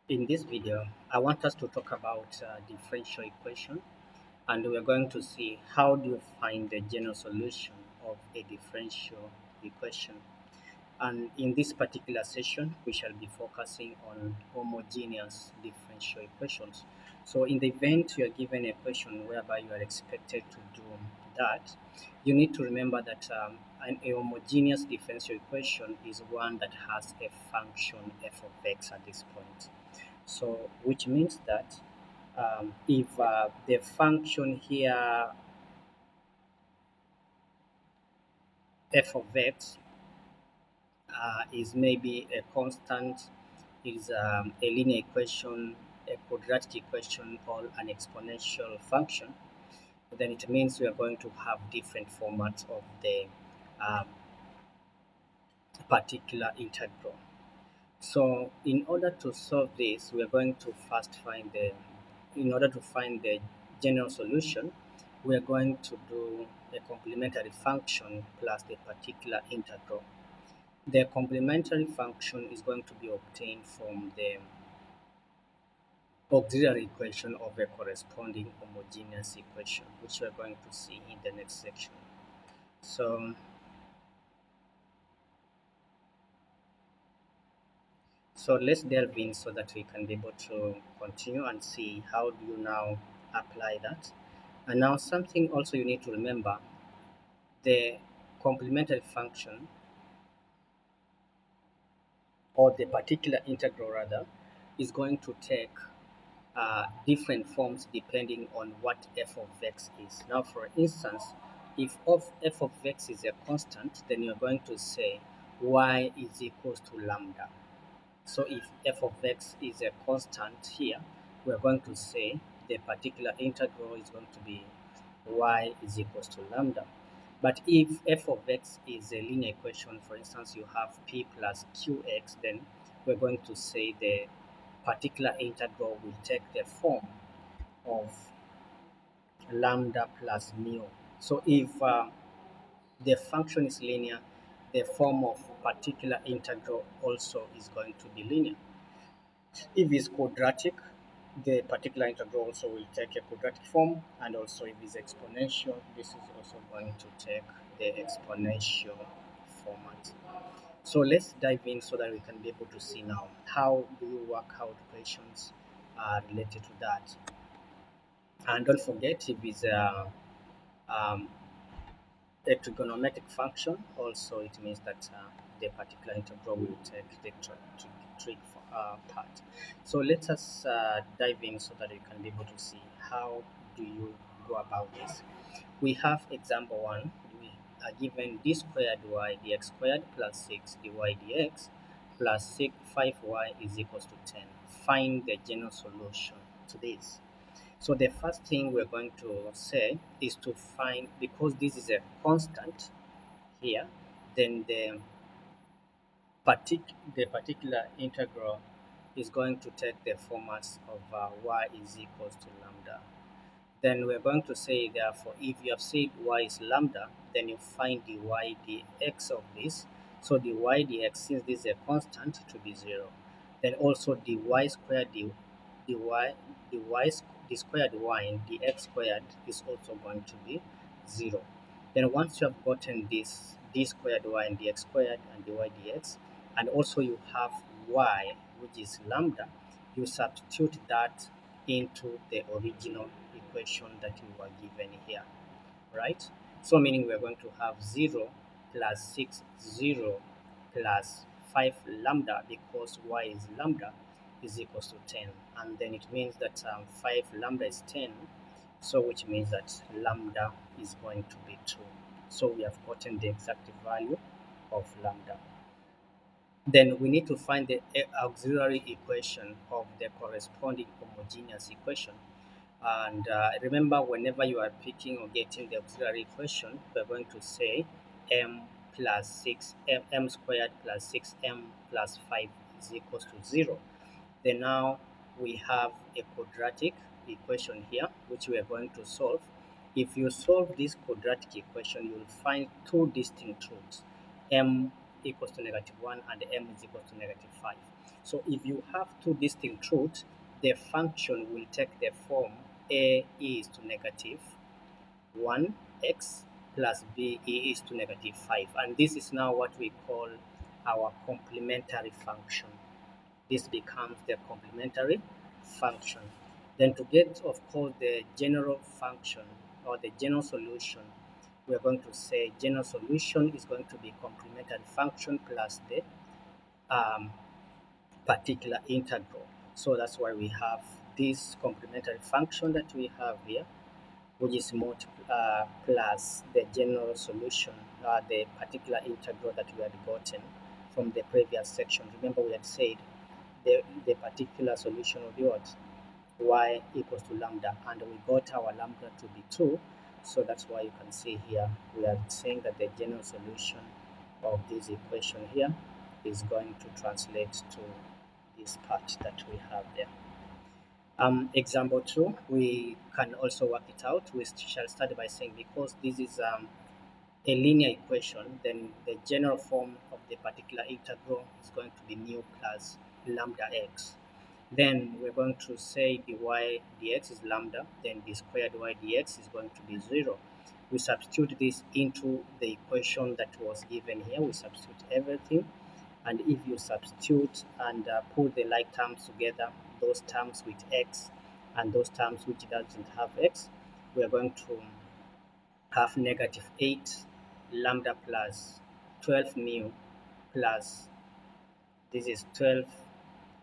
In this video, I want us to talk about differential equation, and we are going to see how do you find the general solution of a differential equation. And in this particular session, we shall be focusing on homogeneous differential equations. So in the event you are given a question whereby you are expected to do that, you need to remember that a homogeneous differential equation is one that has a function f of x at this point. So which means that if the function here f of x is maybe a constant, is a linear equation, a quadratic equation, or an exponential function, then it means we are going to have different formats of the um, particular integral. So in order to solve this, we are going to first find in order to find the general solution, we are going to do a complementary function plus the particular integral. The complementary function is going to be obtained from the auxiliary equation of a corresponding homogeneous equation, which we're going to see in the next section. So, so let's delve in so that we can be able to continue and see how do you now apply that. And now something also you need to remember, the complementary function or the particular integral rather is going to take different forms depending on what f of x is. Now, for instance, if f of x is a constant, then you're going to say y is equals to lambda. So if f of x is a constant here, we're going to say the particular integral is going to be y is equals to lambda. But if f of x is a linear equation, for instance, you have p plus qx, then we're going to say the particular integral will take the form of lambda plus mu. So if the function is linear, the form of particular integral also is going to be linear. If it's quadratic, the particular integral also will take a quadratic form, and also if it's exponential, this is also going to take the exponential format. So let's dive in so that we can be able to see now how do you work out equations related to that. And don't forget, if it's um, a trigonometric function, also it means that the particular integral will take the trig part. So let us dive in so that you can be able to see how do you go about this. We have example 1. We are given d squared y dx squared plus 6 dy dx plus 5y is equals to 10. Find the general solution to this. So the first thing we're going to say is to find, because this is a constant here, then the particular integral is going to take the formats of y is equals to lambda. Then we're going to say, therefore, if you have said y is lambda, then you find dy dx of this. So dy dx, since this is a constant, to be 0. Then also dy squared dy the squared y and dx squared is also going to be 0. Then once you have gotten this d squared y and dx squared and dy dx, and also you have y, which is lambda, you substitute that into the original equation that you were given here, right? So meaning we're going to have 0 plus 6, 0 plus 5 lambda, because y is lambda, is equals to 10. And then it means that 5 lambda is 10, so which means that lambda is going to be 2. So we have gotten the exact value of lambda. Then we need to find the auxiliary equation of the corresponding homogeneous equation. And remember, whenever you are picking or getting the auxiliary equation, we're going to say m plus 6, m squared plus 6m plus 5 is equals to 0. Then now we have a quadratic equation here, which we are going to solve. If you solve this quadratic equation, you will find two distinct roots, m equals to -1 and m is equals to -5. So if you have two distinct truths, the function will take the form a is to negative 1x plus b is to negative 5. And this is now what we call our complementary function. This becomes the complementary function. Then to get, of course, the general function or the general solution, we're going to say general solution is going to be complementary function plus the um, particular integral. So that's why we have this complementary function that we have here, which is plus the general solution, the particular integral that we had gotten from the previous section. Remember, we had said the particular solution will be what? Y equals to lambda, and we got our lambda to be 2. So that's why you can see here we are saying that the general solution of this equation here is going to translate to this part that we have there. Example 2, we can also work it out. We shall start by saying because this is a linear equation, then the general form of the particular integral is going to be mu plus lambda x. Then we're going to say dy dx is lambda, then d squared y dx is going to be 0. We substitute this into the equation that was given here. We substitute everything. And if you substitute and put the like terms together, those terms with x and those terms which doesn't have x, we are going to have negative 8 lambda plus 12 mu plus this is 12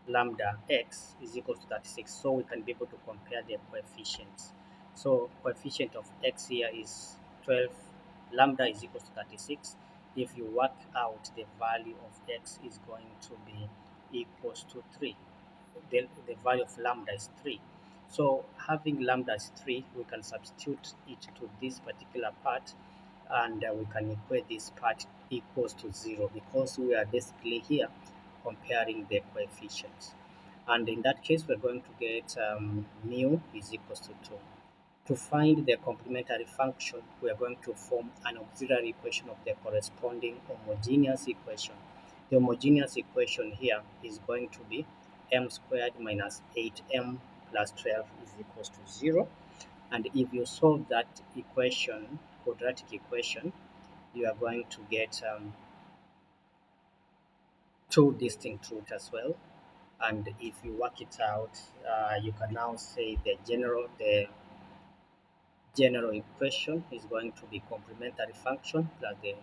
lambda x is equal to 36. So we can be able to compare the coefficients. So coefficient of x here is 12, lambda is equal to 36. If you work out, the value of x is going to be equals to 3. The value of lambda is 3. So having lambda is 3, we can substitute it to this particular part, and we can equate this part equals to 0 because we are basically here comparing the coefficients. And in that case, we're going to get mu is equals to 2. To find the complementary function, we are going to form an auxiliary equation of the corresponding homogeneous equation. The homogeneous equation here is going to be m squared minus 8m plus 12 is equals to 0. And if you solve that equation, quadratic equation, you are going to get two distinct roots as well. And if you work it out, you can now say the general equation is going to be complementary function plus the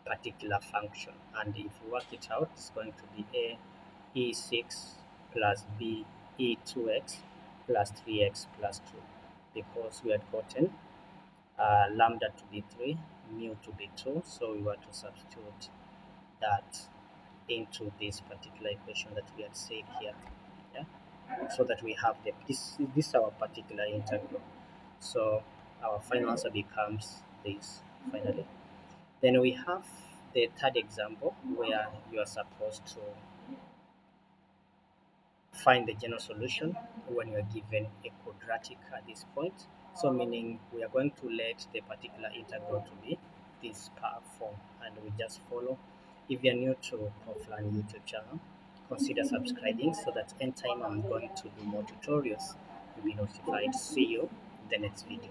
particular function. And if you work it out, it's going to be a e6 plus b e2x plus 3x plus 2 because we had gotten lambda to be 3, mu to be 2. So we want to substitute that into this particular equation that we had said here. Yeah, so that we have this is our particular integral. So our final answer becomes this finally. Then we have the third example where you are supposed to find the general solution when you are given a quadratic at this point. So meaning we are going to let the particular integral to be this power form, and we just follow. If you are new to Proflan YouTube channel, consider subscribing so that anytime I'm going to do more tutorials, you'll be notified. See you in the next video.